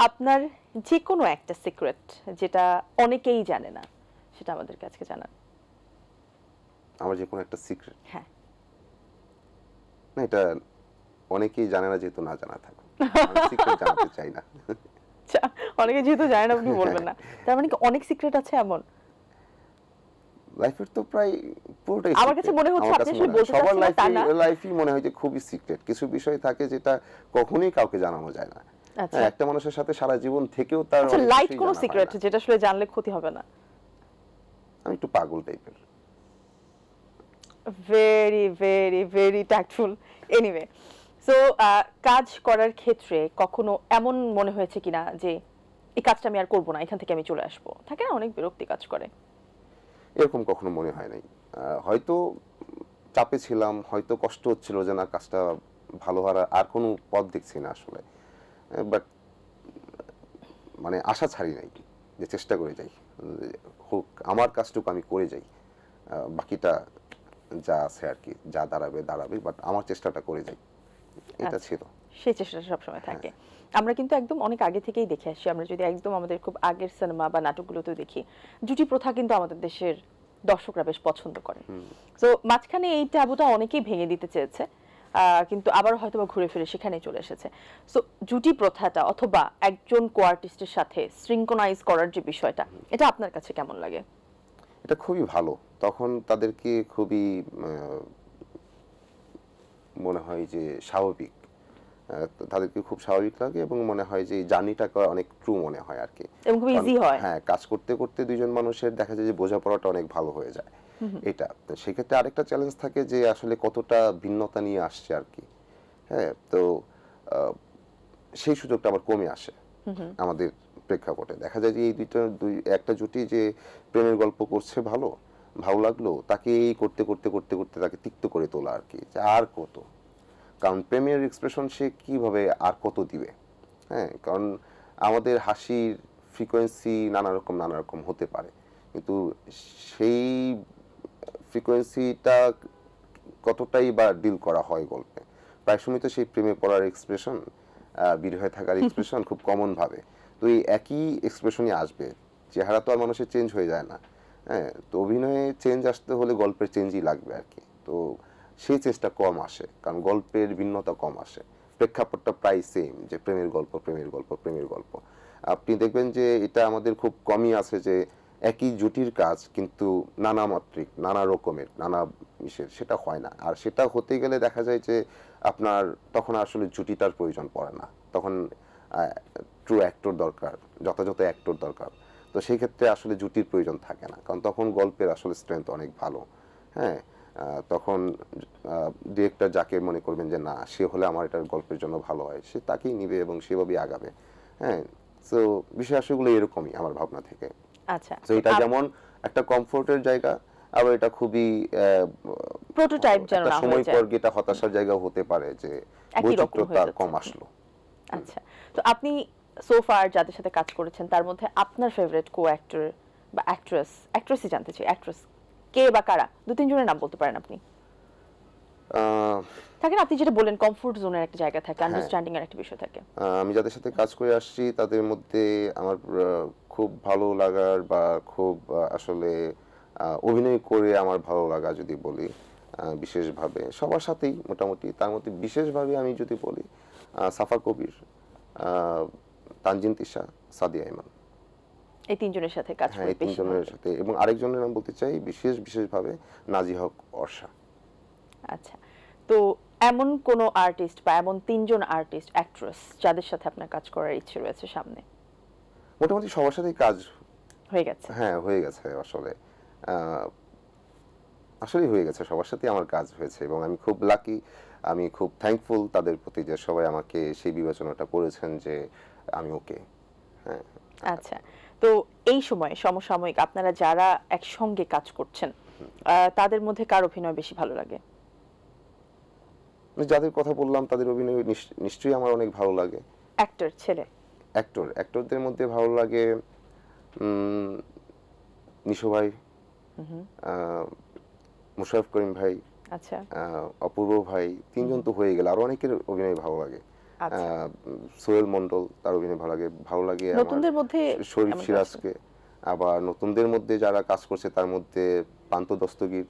আপনার যে কোনো একটা সিক্রেট যেটা অনেকেই জানে না সেটা আমাদের কাছে জানান। আমার যে কোনো একটা সিক্রেট, হ্যাঁ। না এটা অনেকেই জানে না, যেহেতু না জানা থাকুক, আমি সিক্রেট জানাতে চাই না। আচ্ছা, অনেকে যেহেতু জানেন আপনি বলবেন হ্যাঁ, না, তার মানে কি অনেক সিক্রেট আছে এমন? লাইফের তো প্রায় পুরোটাই আমার কাছে সিক্রেট মনে হচ্ছে আমার আপনি কাছে আসলে মনে হয়। বলতে সবার চাচ্ছেন না তা না। লাইফই মনে হয় যে খুবই সিক্রেট। কিছু বিষয় থাকে যেটা কখনোই কাউকে জানানো যায় না। আচ্ছা হ্যাঁ, একটা মানুষের সাথে সারা জীবন থেকেও তার আচ্ছা, অনেক লাইট কিছুই কোন জানা হয় সিক্রেট না। যেটা আসলে জানলে ক্ষতি হবে না? আমি একটু পাগল টাইপের। Very very very tactful. Anyway, so কাজ করার ক্ষেত্রে কখনো এমন মনে হয়েছে কিনা যে এই কাজটা আমি আর করবো না, এখান থেকে আমি চলে আসবো? থাকে না অনেক বিরক্তি কাজ করে। এরকম কখনো মনে হয় নাই। হয়তো চাপে ছিলাম, হয়তো কষ্ট হচ্ছিল যে না কাজটা ভালো হওয়ার আর কোনো পথ দেখছি না আসলে। বাট মানে আশা ছাড়ি নাই, যে চেষ্টা করে যাই, হোক আমার কাজটুকু আমি করে যাই, বাকিটা যা আছে আর কি, যা দাঁড়াবে দাঁড়াবে, বাট আমার চেষ্টাটা করে যাই, এটা আচ্ছা, ছিল। সেই চেষ্টাটা সবসময় হ্যাঁ, থাকে। আমরা কিন্তু একদম অনেক আগে থেকেই দেখে আসছি, আমরা যদি একদম আমাদের খুব আগের সিনেমা বা নাটকগুলোতেও দেখি, জুটি প্রথা কিন্তু আমাদের দেশের দর্শকরা বেশ পছন্দ করেন। তো মাঝখানে এই ট্যাবুটা অনেকেই ভেঙে দিতে চেয়েছে, কিন্তু আবার হয়তো বা ঘুরে ফিরে সেখানেই চলে এসেছে। সো জুটি প্রথাটা অথবা একজন কো আর্টিস্টের সাথে সিঙ্ক্রোনাইজ করার যে বিষয়টা, এটা আপনার কাছে কেমন লাগে? এটা খুবই ভালো। তখন তাদেরকে খুবই আহ, মনে হয় যে স্বাভাবিক, তাদেরকে খুব স্বাভাবিক লাগে এবং মনে হয় যে এই জার্নিটাকে অনেক ট্রু মনে হয় আর কি। এবং খুব কারণ ইজি হয়। হ্যাঁ, কাজ করতে করতে দুইজন মানুষের দেখা যায় যে বোঝাপড়াটা অনেক ভালো হয়ে যায়। এটা তো সেক্ষেত্রে আরেকটা চ্যালেঞ্জ থাকে যে আসলে কতটা ভিন্নতা নিয়ে আসছে আর কি। হ্যাঁ, তো আহ, সেই সুযোগটা আবার কমে আসে আমাদের প্রেক্ষাপটে। দেখা যায় যে এই একটা জুটি যে প্রেমের গল্প করছে, ভালো ভালো লাগলো তাকে এই করতে করতে করতে করতে তাকে তিক্ত করে তোলা আর কি, যে আর কত। কারণ প্রেমের এক্সপ্রেশন সে কিভাবে আর কত দিবে। হ্যাঁ, কারণ আমাদের হাসির ফ্রিকোয়েন্সি নানা রকম হতে পারে, কিন্তু সেই ফ্রিকোয়েন্সিটা কতটাই বা ডিল করা হয় গল্পে। প্রায় সময় তো সেই প্রেমে পড়ার এক্সপ্রেশন, বিরহে থাকার এক্সপ্রেশন খুব কমন ভাবে, তো এই একই এক্সপ্রেশনই আসবে। চেহারা তো আর মানুষের চেঞ্জ হয়ে যায় না। হ্যাঁ, তো অভিনয়ে চেঞ্জ আসতে হলে গল্পের চেঞ্জই লাগবে আর কি। তো সেই চেঞ্জটা কম আসে, কারণ গল্পের ভিন্নতা কম আসে। প্রেক্ষাপটটা প্রায় সেম, যে প্রেমের গল্প প্রেমের গল্প প্রেমের গল্প। আপনি দেখবেন যে এটা আমাদের খুব কমই আছে যে একই জুটির কাজ কিন্তু নানা মাত্রিক, নানা রকমের, নানা ইসের, সেটা হয় না। আর সেটা হতে গেলে দেখা যায় যে আপনার তখন আসলে জুটিটার প্রয়োজন পড়ে না, তখন ট্রু অ্যাক্টর দরকার, যথাযথ অ্যাক্টর দরকার। তো সেই ক্ষেত্রে আসলে জুটির প্রয়োজন থাকে না, কারণ তখন গল্পের আসলে স্ট্রেংথ অনেক ভালো। হ্যাঁ, তখন ডিরেক্টর যাকে মনে করবেন যে না সে হলে আমার এটার গল্পের জন্য ভালো হয়, সে তাকেই নিবে এবং সেভাবেই আগাবে। হ্যাঁ, সো বিষয় আসলে এরকমই আমার ভাবনা থেকে। আচ্ছা, তো এটা যেমন একটা কমফোর্টের জায়গা, আবার এটা খুবই প্রোটোটাইপ যেন একটা না হয়ে সময় যায়, পর এটা হতাশার জায়গাও হতে পারে যে একই রকম হয়ে বৈচিত্র্যতা যাচ্ছে। কম আসলো। আচ্ছা, তো আপনি সোফার যাদের সাথে কাজ করেছেন তার মধ্যে আপনার ফেভারিট কো অ্যাক্টর বা অ্যাক্ট্রেসই জানতে চাই, অ্যাক্ট্রেস কে বা কারা? দু তিনজনের নাম বলতে পারেন আপনি। আহ, থাকে না, আপনি যেটা বললেন কমফোর্ট জোনের একটা জায়গা থাকে, হ্যাঁ, আন্ডারস্ট্যান্ডিং এর একটা বিষয় থাকে। আমি যাদের সাথে কাজ করে আসছি তাদের মধ্যে আমার খুব ভালো লাগার বা খুব আসলে অভিনয় করে আমার ভালো লাগা যদি বলি, বিশেষভাবে সবার সাথেই মোটামুটি, তার মধ্যে বিশেষভাবে আমি যদি বলি সাফা কবির, আহ, তানজিন তিশা, সাদিয়া ইমান। এই তিনজনের সাথে কাজ হ্যাঁ, করে এই বেশি ভালো তিনজনের লাগে। সাথে, এবং আরেকজনের নাম বলতে চাই বিশেষভাবে, নাজি হক অর্ষা। আচ্ছা, তো এমন কোন আর্টিস্ট বা এমন তিনজন আর্টিস্ট অ্যাক্ট্রেস যাদের সাথে আপনার কাজ করার ইচ্ছে রয়েছে সামনে? মোটামুটি সবার সাথেই কাজ, হয়ে গেছে? হ্যাঁ হয়ে গেছে আসলে। আহ, আসলেই হয়ে গেছে, সবার সাথেই আমার কাজ হয়েছে এবং আমি খুব লাকি, আমি খুব থ্যাঙ্কফুল তাদের প্রতি যে সবাই আমাকে সেই বিবেচনাটা করেছেন যে আমি ওকে। হ্যাঁ, আচ্ছা, তো এই সময় সমসাময়িক আপনারা যারা একসঙ্গে কাজ করছেন, তাদের মধ্যে কার অভিনয় বেশি ভালো লাগে? যাদের কথা বললাম তাদের অভিনয় নিশ্চয়ই আমার অনেক ভালো লাগে। অ্যাক্টর ছেলে? অ্যাক্টরদের মধ্যে ভালো লাগে উম, নিশো ভাই, আহ, মুশাররফ করিম ভাই, আচ্ছা অপূর্ব ভাই, তিনজন তো হয়ে গেল, আরো অনেকের অভিনয় ভালো লাগে। আচ্ছা। সোহেল মন্ডল তার অভিনয় ভালো লাগে আমার নতুনদের মধ্যে শরীফ এমন কেউ সিরাজকে। আবার নতুনদের মধ্যে যারা কাজ করছে তার মধ্যে পান্থ দস্তগীর,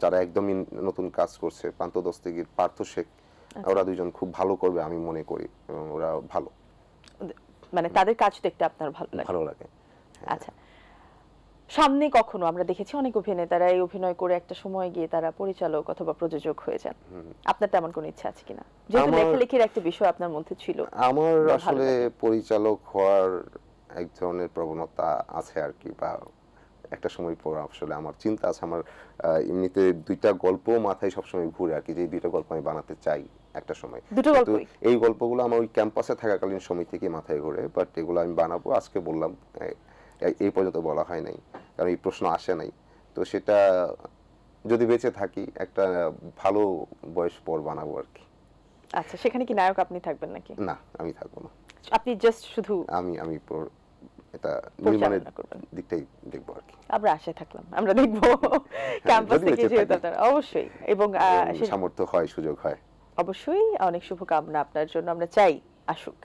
যারা একদমই নতুন কাজ করছে, পান্থ দস্তগীর, পার্থ শেখ, ওরা দুইজন খুব ভালো করবে আমি মনে করি এবং ওরা ভালো, মানে তাদের কাজ দেখতে আপনার ভালো লাগে? ভালো লাগে। আচ্ছা, সামনে কখনো আমরা দেখেছি অনেক অভিনেতারা এই অভিনয় করে একটা সময় গিয়ে তারা পরিচালক অথবা প্রযোজক হয়ে যান, আপনার তেমন কোনো ইচ্ছা আছে কিনা? যেহেতু আমার- লেখালেখির একটা বিষয় আপনার মধ্যে ছিল। আমার ভালো আসলে লাগে। পরিচালক হওয়ার এক ধরনের প্রবণতা আছে আর কি, বা একটা সময় পর আসলে আমার চিন্তা আছে। আমার এমনিতে দুইটা গল্প মাথায় সবসময় ঘুরে আর কি, যে দুইটা গল্প আমি বানাতে চাই একটা সময়। দুটো কিন্তু গল্পই? এই গল্পগুলো আমার ওই ক্যাম্পাসে থাকাকালীন সময় থেকে মাথায় ঘুরে, বাট এগুলো আমি বানাবো আজকে বললাম, এই পর্যন্ত বলা হয় নাই কারণ এই প্রশ্ন আসে নাই। তো সেটা যদি বেঁচে থাকি একটা ভালো বয়স পর বানাবো আর কি। আচ্ছা, সেখানে কি নায়ক আপনি থাকবেন নাকি? না, আমি থাকবো না, আপনি জাস্ট শুধু আমি এটা পরিচালনা নির্মাণের করবেন? দিকটাই দেখবো আর কি। আমরা আশায় থাকলাম, আমরা দেখবো ক্যাম্পাস যদি থেকে বেঁচে যেহেতু থাকি। আপনারা অবশ্যই, এবং এবং সামর্থ্য হয়, সুযোগ হয়। অবশ্যই অনেক শুভকামনা আপনার জন্য, আমরা চাই আসুক।